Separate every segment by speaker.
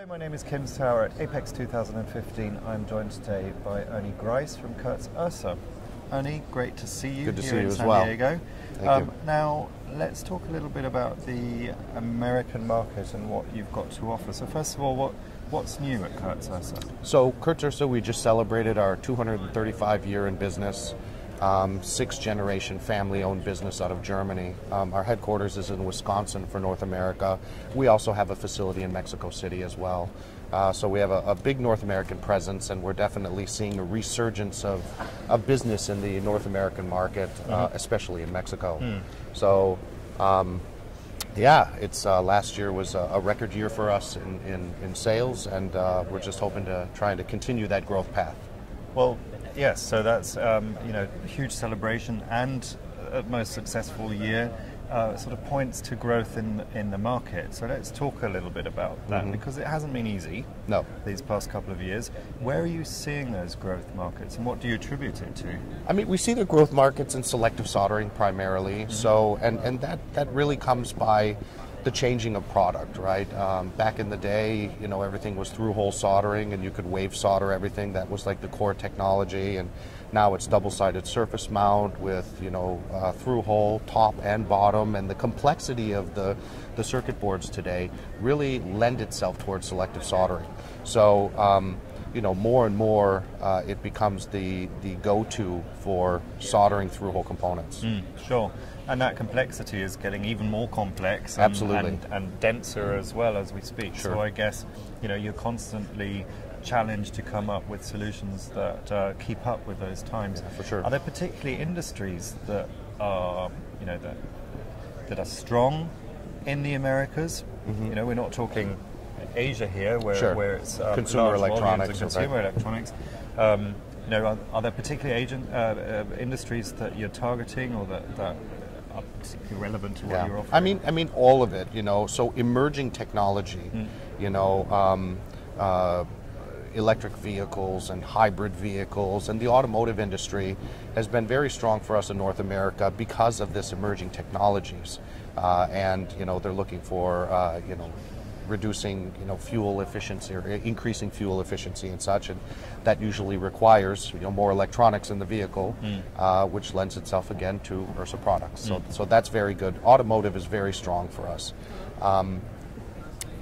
Speaker 1: Hi, my name is Kim Sauer at APEX 2015. I'm joined today by Ernie Grice from Ersa. Ernie, great to see you here in San Diego.
Speaker 2: Thank you.
Speaker 1: Now, let's talk a little bit about the American market and what you've got to offer. So first of all, what's new at Ersa?
Speaker 2: So Ersa, we just celebrated our 235 year in business, 6th generation family-owned business out of Germany. Our headquarters is in Wisconsin for North America. We also have a facility in Mexico City as well. So we have a big North American presence, and we're definitely seeing a resurgence of business in the North American market, especially in Mexico. So yeah, it's last year was a record year for us in sales, and we're just hoping to try to continue that growth path.
Speaker 1: Well, yes, so that's a huge celebration and a most successful year. Sort of points to growth in the market. So let's talk a little bit about that, because it hasn't been easy.
Speaker 2: No.
Speaker 1: These past couple of years. Where are you seeing those growth markets, and what do you attribute it to?
Speaker 2: I mean, we see the growth markets in selective soldering primarily. So, and that really comes by the changing of product, right? Back in the day, everything was through-hole soldering, and you could wave solder everything. That was like the core technology, and now it's double-sided surface mount with, through-hole top and bottom, and the complexity of the circuit boards today really lend itself towards selective soldering. So, more and more it becomes the go-to for soldering through-hole components.
Speaker 1: Sure. And that complexity is getting even more complex and denser as well as we speak.
Speaker 2: Sure.
Speaker 1: So I guess you're constantly challenged to come up with solutions that keep up with those times.
Speaker 2: Yeah, for sure.
Speaker 1: Are there particularly industries that are that are strong in the Americas? We're not talking Asia here, where it's
Speaker 2: consumer electronics,
Speaker 1: consumer electronics. Are there particular industries that you're targeting, or that are particularly relevant to what you're offering?
Speaker 2: I mean, all of it. So emerging technology. Electric vehicles and hybrid vehicles, and the automotive industry has been very strong for us in North America because of this emerging technologies. And they're looking for reducing fuel efficiency or increasing fuel efficiency and such, and that usually requires more electronics in the vehicle, which lends itself again to Ersa products. So that's very good. Automotive is very strong for us.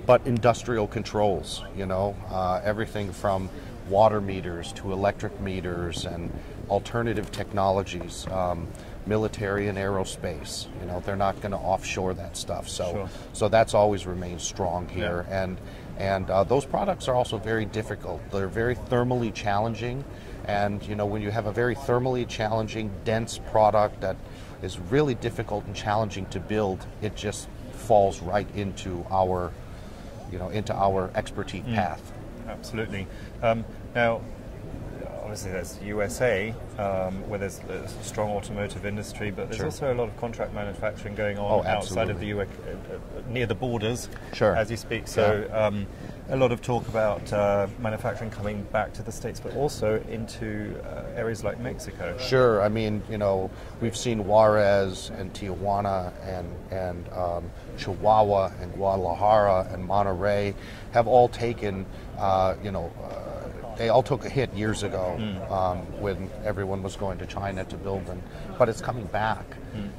Speaker 2: But industrial controls, everything from water meters to electric meters and alternative technologies, military and aerospace, they're not going to offshore that stuff. So, so that's always remained strong here. Yeah. And those products are also very difficult. They're very thermally challenging. And, when you have a very thermally challenging, dense product that is really difficult and challenging to build, it just falls right into our expertise path.
Speaker 1: Absolutely. Now, obviously there's the USA, where there's a strong automotive industry, but there's also a lot of contract manufacturing going on outside of the US, near the borders, as you speak. So a lot of talk about manufacturing coming back to the States, but also into areas like Mexico.
Speaker 2: Sure. I mean, we've seen Juarez and Tijuana and Chihuahua and Guadalajara and Monterrey have all taken, they all took a hit years ago when everyone was going to China to build them, but it's coming back,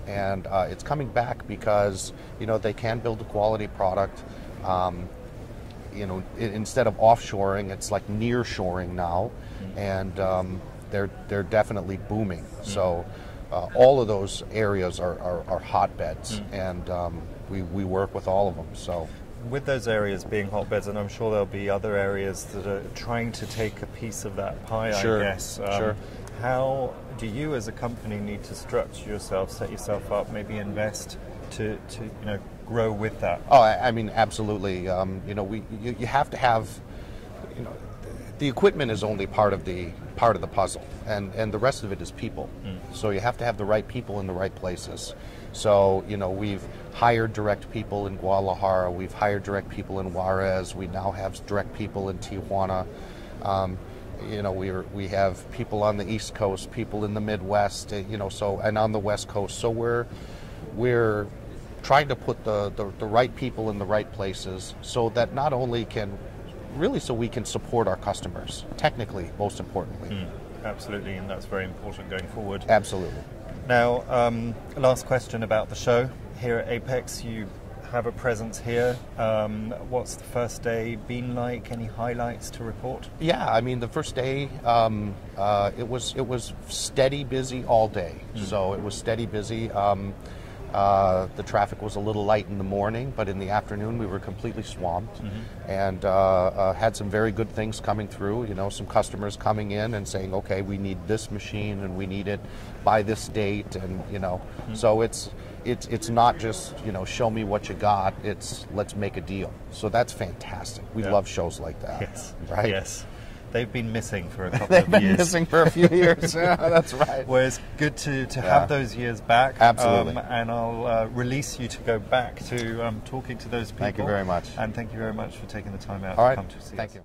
Speaker 2: and it's coming back because they can build a quality product. Instead of offshoring, it's like nearshoring now, and they're definitely booming. So all of those areas are hotbeds, and we work with all of them. So.
Speaker 1: With those areas being hotbeds, and I'm sure there'll be other areas that are trying to take a piece of that pie, I guess. How do you as a company need to structure yourself, set yourself up, maybe invest to grow with that?
Speaker 2: Oh, I mean, absolutely. You have to have, the equipment is only part of the puzzle, and the rest of it is people. So you have to have the right people in the right places. So, we've hired direct people in Guadalajara, we've hired direct people in Juarez, we now have direct people in Tijuana. We have people on the East Coast, people in the Midwest, and on the West Coast. So we're trying to put the right people in the right places so that not only can really so we can support our customers, technically, most importantly.
Speaker 1: Absolutely, and that's very important going forward.
Speaker 2: Absolutely.
Speaker 1: Now, last question about the show. Here at APEX, you have a presence here. What's the first day been like? Any highlights to report?
Speaker 2: Yeah, I mean, the first day, it was steady busy all day. So it was steady busy. The traffic was a little light in the morning, but in the afternoon we were completely swamped, and had some very good things coming through. You know, some customers coming in and saying, okay, we need this machine and we need it by this date, and you know, so it's not just, you know, show me what you got. It's let's make a deal. So that's fantastic. We love shows like that.
Speaker 1: Yes.
Speaker 2: Right.
Speaker 1: Yes. They've been missing for a couple of
Speaker 2: years.
Speaker 1: They've
Speaker 2: been missing for a few years. Yeah, that's right.
Speaker 1: Well, it's good to have those years back.
Speaker 2: Absolutely.
Speaker 1: And I'll release you to go back to talking to those people.
Speaker 2: Thank you very much.
Speaker 1: And thank you very much for taking the time out
Speaker 2: All right.
Speaker 1: to come to see us.
Speaker 2: Thank you.